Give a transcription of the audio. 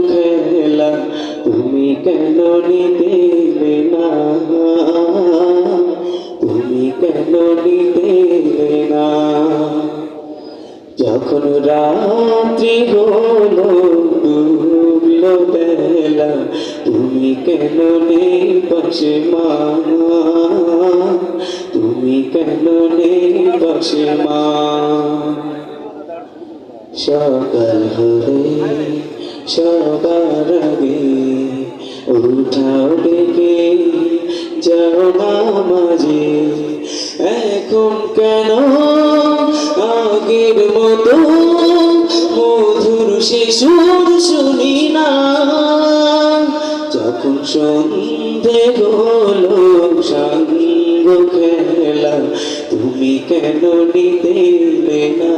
খেলা তুমি কেন নিতে না, তুমি কেন নিতে না। যখন রাত্রি হলো ডুবলো বেলা তুমি কেন নেই পাশে মা, তুমি কেন নেই পাশে মা। সকাল হলে সবার আগে উঠাও ডেকে যাও নামাজে, এখন কেন আগের মতো মধুর শিশুর শুনি না। যখন সন্ধে হলো সাঙ্গ খেলা তুমি কেন নিতে না,